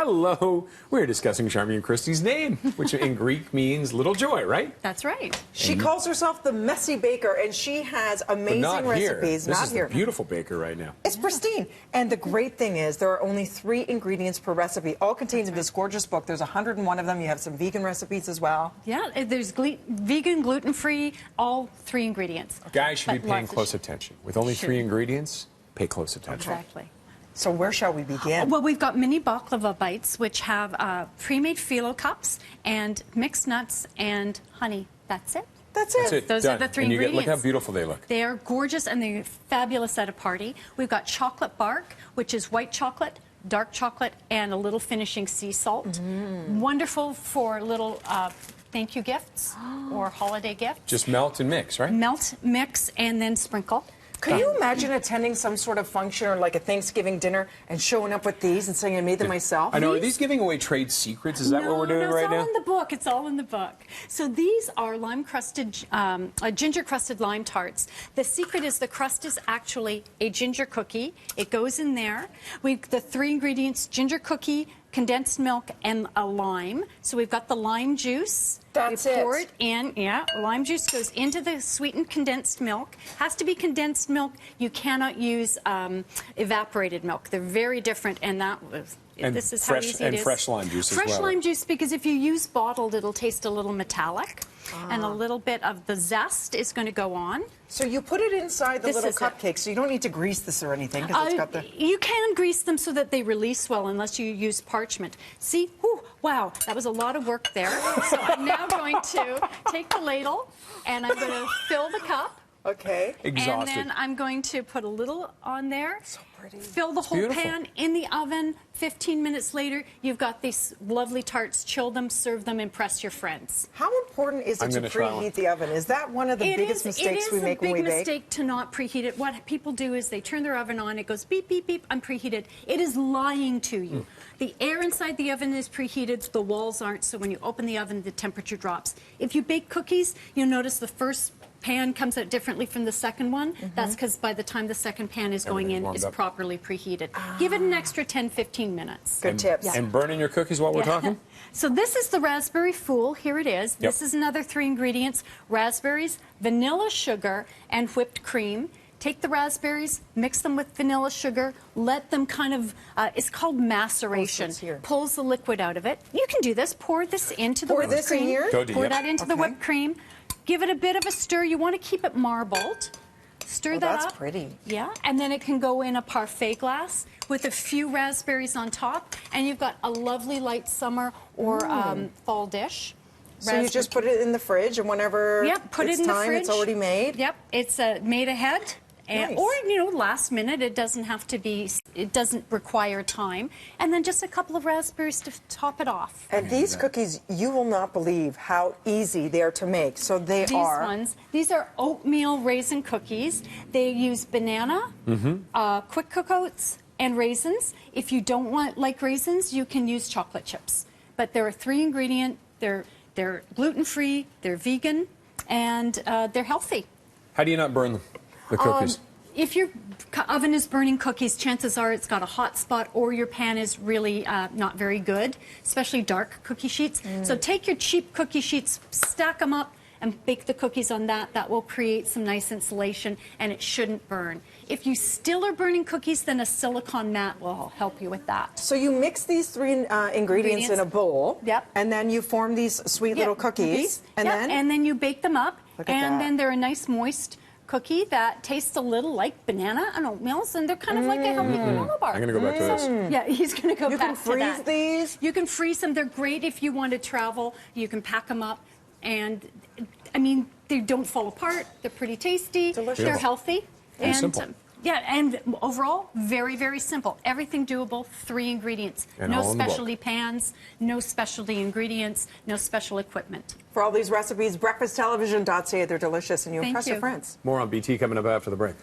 Hello. We're discussing Charmy and Christy's name, which in Greek means little joy, right? That's right. She calls herself the messy baker, and she has amazing But not here. recipes. This Not is here. the beautiful baker right now. It's pristine. And the great thing is there are only 3 ingredients per recipe, all contained in this gorgeous book. There's 101 of them. You have some vegan recipes as well. Yeah, there's vegan, gluten-free, all 3 ingredients. Guys should be But paying lots of close attention. With only 3 ingredients, pay close attention. Exactly. So where shall we begin? Well, we've got mini baklava bites, which have pre-made phyllo cups and mixed nuts and honey. That's it. That's it. That's it. Those Done. are the 3 and you ingredients. Look how beautiful they look. They are gorgeous and they're fabulous at a party. We've got chocolate bark, which is white chocolate, dark chocolate, and a little finishing sea salt. Wonderful for little thank you gifts or holiday gifts. Just melt and mix, right? Melt, mix, and then sprinkle. Could you imagine attending some sort of function or like a Thanksgiving dinner and showing up with these and saying I made them myself? I know. Are these giving away trade secrets? Is that what we're doing right now? It's all in the book. It's all in the book. So these are lime-crusted, ginger-crusted lime tarts. The secret is the crust is actually a ginger cookie. It goes in there. The 3 ingredients, ginger cookie, condensed milk, and a lime. So we've got the lime juice. That's we pour it. it in. Yeah, lime juice goes into the sweetened condensed milk. Has to be condensed milk. You cannot use evaporated milk. They're very different, and that was. This is how easy it is. Fresh lime juice as well. Fresh lime juice, because if you use bottled, it'll taste a little metallic, and a little bit of the zest is going to go on. So you put it inside the This little is it. cupcakes, so you don't need to grease this or anything because it's got the... You can grease them so that they release well unless you use parchment. See? Whew, wow, that was a lot of work there. So I'm now going to take the ladle and I'm going to fill the cup. Okay. Exhausted. And then I'm going to put a little on there. So pretty. Fill the whole beautiful. pan in the oven. 15 minutes later, you've got these lovely tarts. Chill them, serve them, impress your friends. How important is it I'm to gonna try one. preheat the oven? Is that one of the biggest mistakes we make when we It is a big bake? mistake to not preheat it. What people do is they turn their oven on. It goes beep, beep, beep. I'm preheated. It is lying to you. The air inside the oven is preheated. The walls aren't. So when you open the oven, the temperature drops. If you bake cookies, you'll notice the first pan comes out differently from the second one. That's because by the time the second pan is going in, warmed it's up. properly preheated. Give it an extra 10-15 minutes. Good tips. And burning your cookies while we're talking? So this is the raspberry fool. Here it is. This is another 3 ingredients: raspberries, vanilla sugar, and whipped cream. Take the raspberries, mix them with vanilla sugar, let them kind of, it's called maceration. here. Pulls the liquid out of it. You can do this. Pour this into the Pour whipped this in cream. here? Go, Dee, Pour yep. that into the Okay. whipped cream. Give it a bit of a stir. You want to keep it marbled. Stir Oh, that that's up. pretty. Yeah, and then it can go in a parfait glass with a few raspberries on top, and you've got a lovely light summer or fall dish. So you just put it in the fridge, and whenever Yep, put it's it in time, the fridge. it's already made? Yep, it's made ahead. And, Nice. Or, last minute. It doesn't have to be, it doesn't require time. And then just a couple of raspberries to top it off. And these cookies, you will not believe how easy they are to make. So they are... These are oatmeal raisin cookies. They use banana, quick cook oats, and raisins. If you don't like raisins, you can use chocolate chips. But they're a 3 ingredient. They're gluten-free, they're vegan, and they're healthy. How do you not burn them, the cookies? If your oven is burning cookies, chances are it's got a hot spot or your pan is really not very good, especially dark cookie sheets. So take your cheap cookie sheets, stack them up, and bake the cookies on that. That will create some nice insulation, and it shouldn't burn. If you still are burning cookies, then a silicone mat will help you with that. So you mix these 3 ingredients in a bowl. Yep. And then you form these sweet little cookies. And Yep, then... and then you bake them up. Look at and that. then they're a nice moist cookie that tastes a little like banana and oatmeals, and they're kind of like a healthy granola bar. I'm going to go back to this. Yeah, he's going to go You back can to freeze that. these? You can freeze them. They're great if you want to travel. You can pack them up, and I mean, they don't fall apart. They're pretty tasty. Delicious. They're healthy. And simple. Yeah, and overall, very, very simple. Everything doable, 3 ingredients. And no all in the book. specialty pans, no specialty ingredients, no special equipment. For all these recipes, breakfasttelevision.ca. They're delicious, and you Thank impress your you. friends. More on BT coming up after the break.